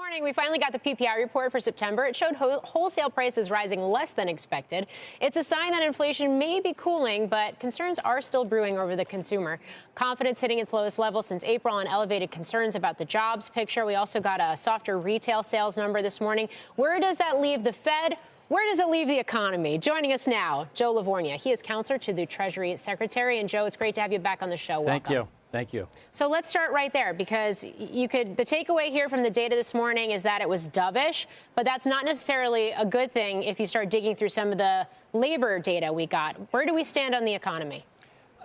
Morning, we finally got the PPI report for September. It showed wholesale prices rising less than expected. It's a sign that inflation may be cooling, but concerns are still brewing over the consumer. Confidence hitting its lowest level since April and elevated concerns about the jobs picture. We also got a softer retail sales number this morning. Where does that leave the Fed? Where does it leave the economy? Joining us now, Joe Lavorgna. He is counselor to the Treasury Secretary. And Joe, it's great to have you back on the show. Welcome. Thank you. Thank you. So let's start right there, because the takeaway here from the data this morning is that it was dovish, but that's not necessarily a good thing if you start digging through some of the labor data we got. Where do we stand on the economy?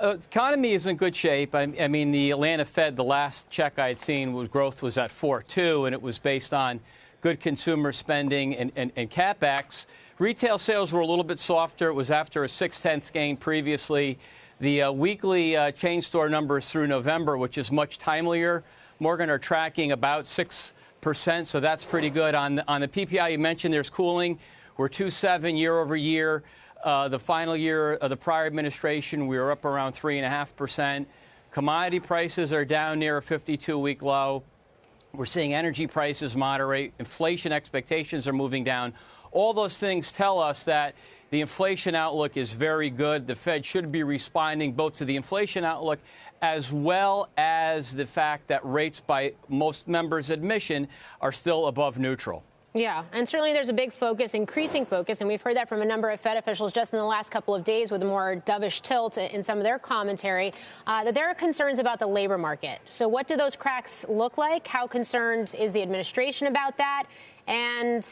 The economy is in good shape. I mean, the Atlanta Fed, the last check I had seen was growth was at 4.2, and it was based on good consumer spending and CapEx. Retail sales were a little bit softer. It was after a 0.6 gain previously. The weekly chain store numbers through November, which is much timelier, Morgan, are tracking about 6%, so that's pretty good. On the PPI, you mentioned there's cooling. We're 2.7 year over year. The final year of the prior administration, we were up around 3.5%. Commodity prices are down near a 52-week low. We're seeing energy prices moderate. Inflation expectations are moving down. All those things tell us that the inflation outlook is very good. The Fed should be responding both to the inflation outlook as well as the fact that rates, by most members' admission, are still above neutral. Yeah, and certainly there's a big focus, increasing focus, and we've heard that from a number of Fed officials just in the last couple of days with a more dovish tilt in some of their commentary, that there are concerns about the labor market. So what do those cracks look like? How concerned is the administration about that? And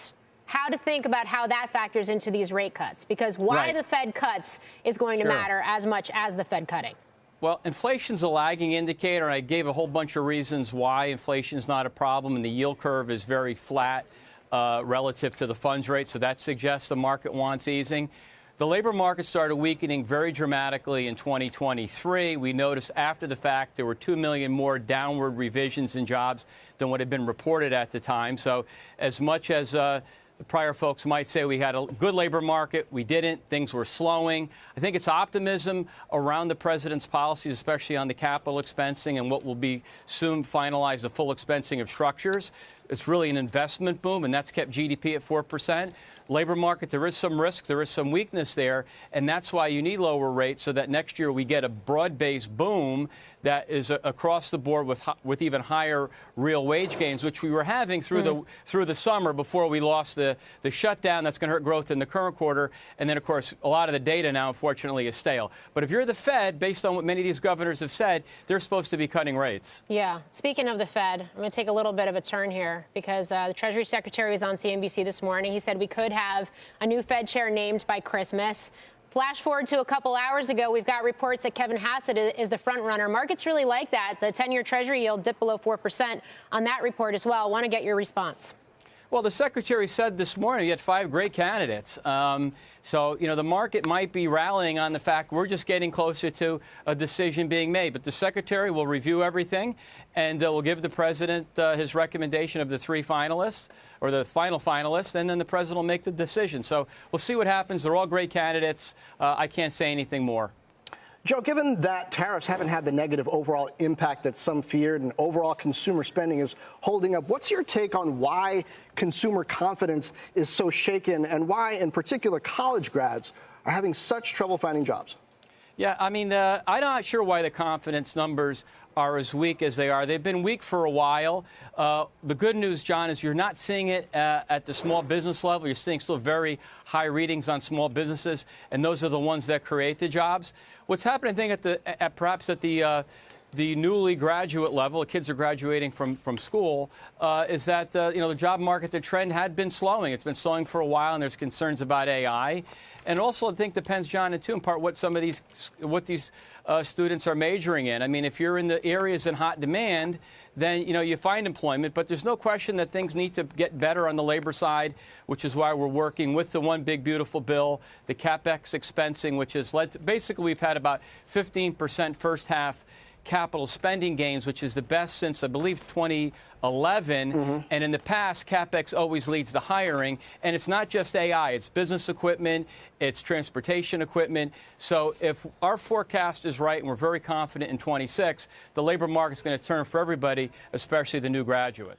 how to think about how that factors into these rate cuts, because why the Fed cuts is going to matter as much as the Fed cutting. Well, inflation's a lagging indicator, and I gave a whole bunch of reasons why inflation is not a problem, and the yield curve is very flat relative to the funds rate, so that suggests the market wants easing. The labor market started weakening very dramatically in 2023. We noticed after the fact there were 2 million more downward revisions in jobs than what had been reported at the time. So as much as the prior folks might say we had a good labor market, we didn't. Things were slowing. I think it's optimism around the president's policies, especially on the capital expensing and what will be soon finalized, the full expensing of structures. It's really an investment boom, and that's kept GDP at 4%. Labor market, there is some risk, there is some weakness there, and that's why you need lower rates so that next year we get a broad-based boom that is across the board with even higher real wage gains, which we were having through the summer before we lost the shutdown. That's going to hurt growth in the current quarter. And then, of course, a lot of the data now, unfortunately, is stale. But if you're the Fed, based on what many of these governors have said, they're supposed to be cutting rates. Yeah. Speaking of the Fed, I'm going to take a little bit of a turn here, because the Treasury Secretary was on CNBC this morning. He said we could have a new Fed chair named by Christmas. Flash forward to a couple hours ago, we've got reports that Kevin Hassett is the front runner. Markets really like that. The 10-year Treasury yield dipped below 4% on that report as well. I want to get your response. Well, the Secretary said this morning he had 5 great candidates. So, the market might be rallying on the fact we're just getting closer to a decision being made. But the Secretary will review everything, and will give the President his recommendation of the 3 finalists, or the final finalists, and then the President will make the decision. So we'll see what happens. They're all great candidates. I can't say anything more. Joe, given that tariffs haven't had the negative overall impact that some feared and overall consumer spending is holding up, what's your take on why consumer confidence is so shaken and why, in particular, college grads are having such trouble finding jobs? Yeah, I mean, I'm not sure why the confidence numbers are as weak as they are. They've been weak for a while. The good news, John, is you're not seeing it at the small business level. You're seeing still very high readings on small businesses, and those are the ones that create the jobs. What's happening, I think, perhaps at the newly graduate level, kids are graduating from school, is that, the job market, the trend had been slowing. It's been slowing for a while, and there's concerns about AI. And also, I think depends, John, and too, in part, what these students are majoring in. I mean, if you're in the areas in hot demand, then, you find employment. But there's no question that things need to get better on the labor side, which is why we're working with the One Big Beautiful Bill, the CapEx expensing, which has led to, basically, we've had about 15% first half capital spending gains, which is the best since, I believe, 2011. And in the past, CapEx always leads to hiring. And it's not just AI. It's business equipment. It's transportation equipment. So if our forecast is right, and we're very confident in 26, the labor market's going to turn for everybody, especially the new graduates.